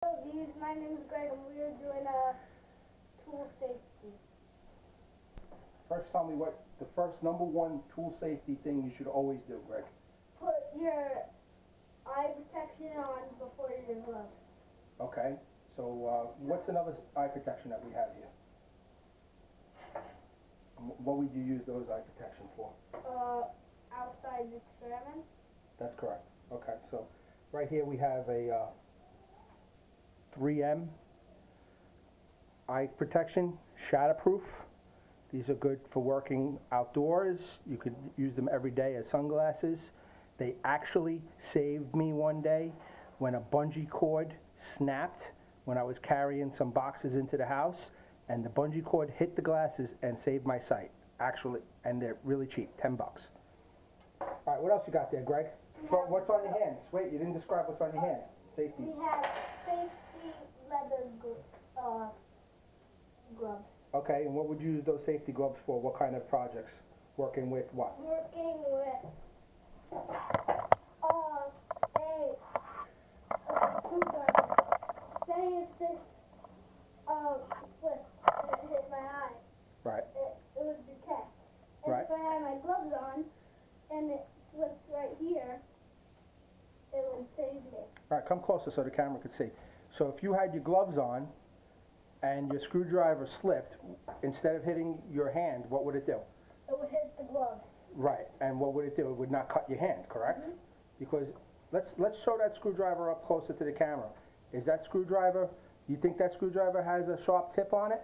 My name is Greg, and we are doing a tool safety. First, tell me what the first number one tool safety thing you should always do, Greg. Put your eye protection on before your gloves. Okay, so what's another eye protection that we have here? What would you use those eye protection for? Outside experiments. That's correct. Okay, so right here we have a 3M eye protection, shatterproof. These are good for working outdoors. You could use them every day as sunglasses. They actually saved me one day when a bungee cord snapped when I was carrying some boxes into the house, and the bungee cord hit the glasses and saved my sight, actually, and they're really cheap, 10 bucks. All right, what else you got there, Greg? What's on your hands? Wait, you didn't describe what's on your hands. Safety. We have safety leather gloves. Okay, and what would you use those safety gloves for? What kind of projects? Working with what? Working with say if this slip and hit my eye, Right. it would detect. And Right. if I had my gloves on and it slipped right here, it would save me. All right, come closer so the camera could see. So if you had your gloves on and your screwdriver slipped, instead of hitting your hand, what would it do? It would hit the gloves. Right, and what would it do? It would not cut your hand, correct? Mhm. Because let's show that screwdriver up closer to the camera. Is that screwdriver, you think that screwdriver has a sharp tip on it?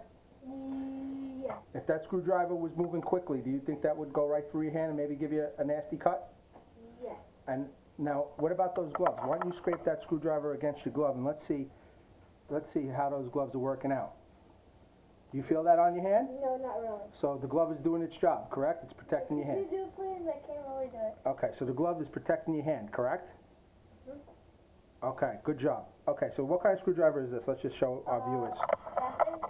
Yeah. If that screwdriver was moving quickly, do you think that would go right through your hand and maybe give you a nasty cut? Yes. And now, what about those gloves? Why don't you scrape that screwdriver against your glove and let's see how those gloves are working out. Do you feel that on your hand? No, not really. So the glove is doing its job, correct? It's protecting your hand. Could you do it, please? I can't really do it. Okay, so the glove is protecting your hand, correct? Mhm. Okay, good job. Okay, so what kind of screwdriver is this? Let's just show our viewers. Nothing?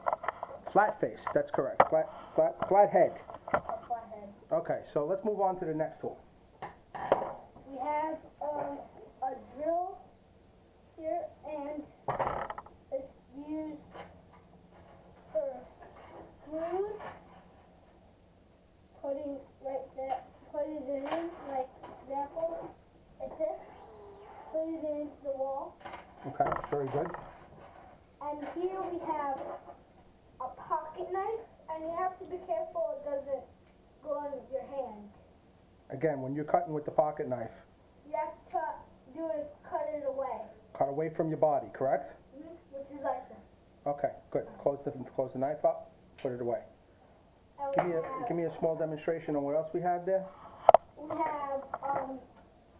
Flat face, that's correct. Flat head. A flathead. Okay, so let's move on to the next tool. We have a drill here, and it's used for screws, putting it in, like example, like this, putting it into the wall. Okay, very good. And here we have a pocket knife, and you have to be careful it doesn't go on your hand. Again, when you're cutting with the pocket knife, You have to cut it away, cut away from your body, correct? which is like this. Okay, good. Close the knife up, put it away. And Give me a small demonstration on what else we have there.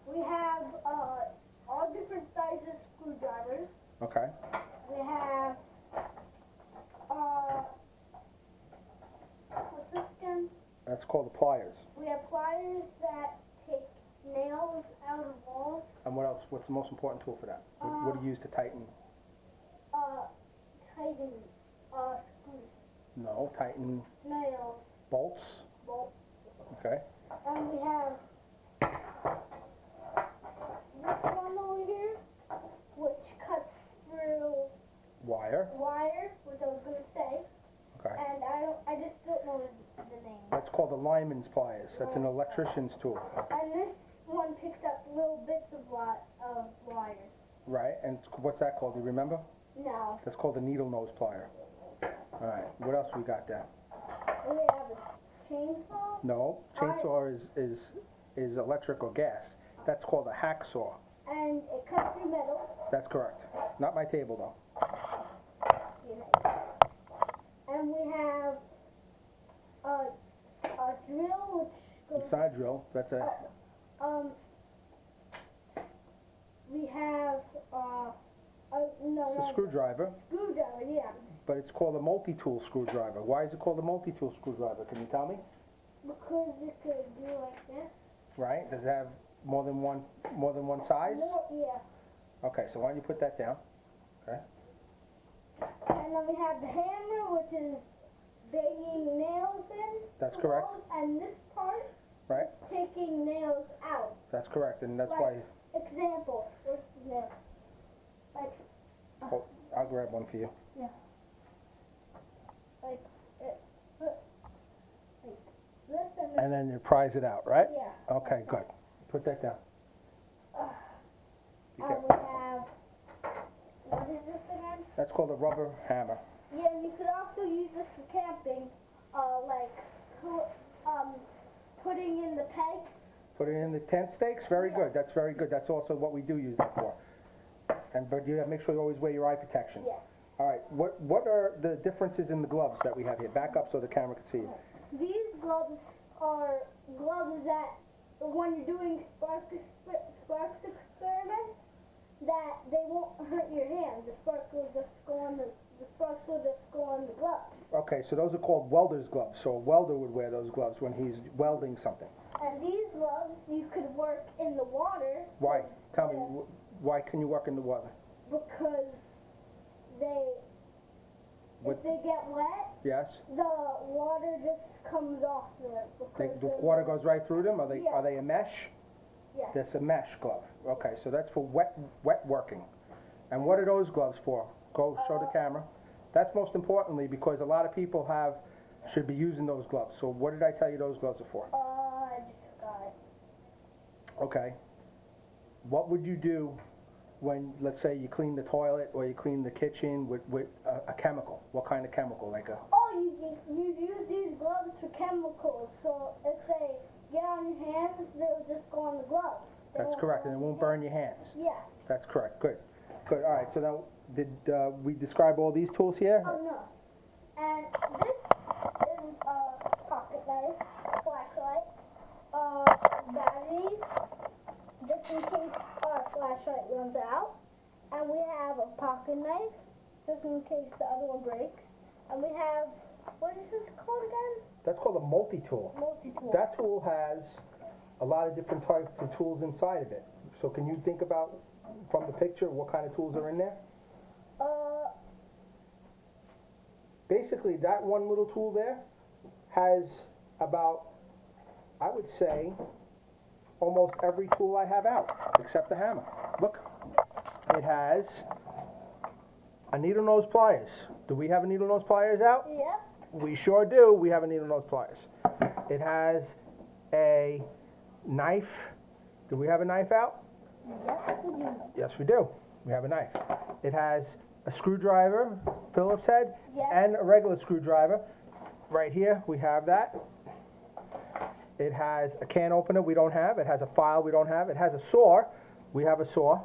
we have all different sizes screwdrivers. Okay. We have what's this again? That's called the pliers. We have pliers that take nails out of walls. And what else? What's the most important tool for that? What do you use to tighten? Tighten screws, No, tighten nails, bolts. bolts. Okay. And we have this one over here, which cuts through Wire. wire, which I was gonna say, Okay. and I just don't know the name. That's called the lineman's pliers. That's an electrician's tool. And this one picks up little bits of wire. Right. And what's that called? Do you remember? No, That's called the needle nose plier. All right. What else we got there? we have a chainsaw. No. Chainsaw is electric or gas. That's called a hacksaw. And it cuts through metal. That's correct. Not my table though. And we have a drill, which goes. It's not a drill. That's a We have no, It's a screwdriver, screwdriver, yeah. but it's called a multi-tool screwdriver. Why is it called a multi-tool screwdriver? Can you tell me? Because it could do like this. Right? Does it have more than one size? More, yeah. Okay, so why don't you put that down? Okay. And then we have the hammer, which is banging nails in. That's the correct. walls, and this part, Right? taking nails out. That's correct, and that's Like, why. Example, what's the nail? Like, Hold, I'll grab one for you. Yeah. Like this and And then you prise it out, right? yeah. Okay, good. Put that down. Be We careful. have, what is this again? That's called a rubber hammer. Yeah, you could also use this for camping, putting in the pegs. Put it in the tent stakes. Very good. That's very good. That's also what we do use it for. But you have to make sure you always wear your eye protection. Yes. All right. What are the differences in the gloves that we have here? Back up so the camera can see you. These gloves are gloves that, when you're doing sparks experiments, that they won't hurt your hands. The sparks will just go on the gloves. Okay, so those are called welder's gloves. So a welder would wear those gloves when he's welding something. And these gloves, you could work in the water. Why? Tell me, why can you work in the water? Because if they get wet, Yes? the water just comes off there. The water goes right through them? Are they a mesh? Yes. That's a mesh glove. Okay, so that's for wet working. And what are those gloves for? Go show the camera. That's most importantly because a lot of people should be using those gloves. So what did I tell you those gloves are for? I just got it. Okay. What would you do when, let's say, you clean the toilet or you clean the kitchen with a chemical? What kind of chemical? Like a... Oh, you use these gloves for chemicals. So if they get on your hands, they'll just go on the gloves. That's correct, and it won't burn your hands. Yeah. That's correct. Good. Good. All right. So now, did we describe all these tools here? Oh, no. And this is a pocket knife, flashlight, batteries, just in case our flashlight runs out. And we have a pocket knife, just in case the other one breaks. And we have, what is this called again? That's called a multi-tool. Multi-tool. That tool has a lot of different types of tools inside of it. So can you think about, from the picture, what kind of tools are in there? Basically, that one little tool there has about, I would say, almost every tool I have out, except the hammer. Look, it has a needle nose pliers. Do we have a needle nose pliers out? Yep. We sure do. We have a needle nose pliers. It has a knife. Do we have a knife out? Yes, we do. Yes, we do. We have a knife. It has a screwdriver, Phillips head, Yes. and a regular screwdriver. Right here, we have that. It has a can opener we don't have. It has a file we don't have. It has a saw. We have a saw.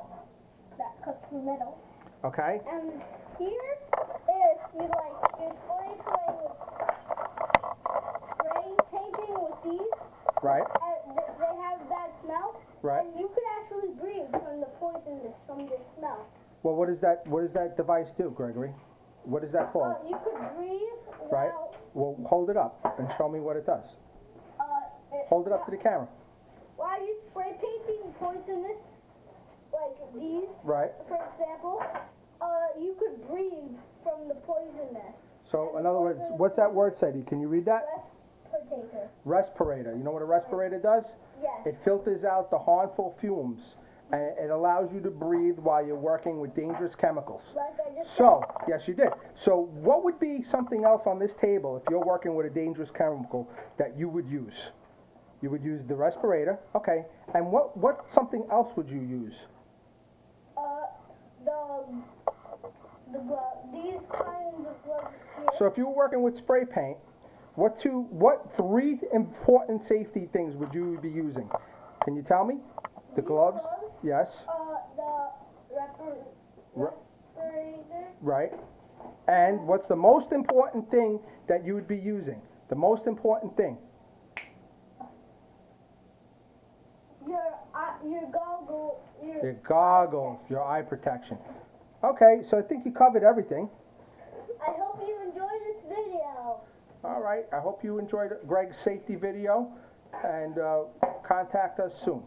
That cuts the middle. Okay? And here is you're spray painting with these. Right? And they have a bad smell. Right. And you could actually breathe from the poisonous from the smell. Well, what does that device do, Gregory? What is that called? You could breathe Right? while, Well, hold it up and show me what it does. Hold it up to the camera. while you're spray painting poisonous, like these, Right? for example, you could breathe from the poisonous. So, in other words, what's that word say? Can you read that? Respirator. Respirator. You know what a respirator does? Yes. It filters out the harmful fumes, and it allows you to breathe while you're working with dangerous chemicals. Like I just So, yes, you did. So, what would be something else on this table if you're working with a dangerous chemical that you would use? You would use the respirator, okay. And what something else would you use? The glove. These kinds of gloves here. So, if you were working with spray paint, what three important safety things would you be using? Can you tell me? The gloves? Yes. The respirator. Right. And what's the most important thing that you would be using? The most important thing. Your goggles. Your goggles, your eye protection. Okay, so I think you covered everything. I hope you enjoyed this video. All right, I hope you enjoyed Greg's safety video, and contact us soon.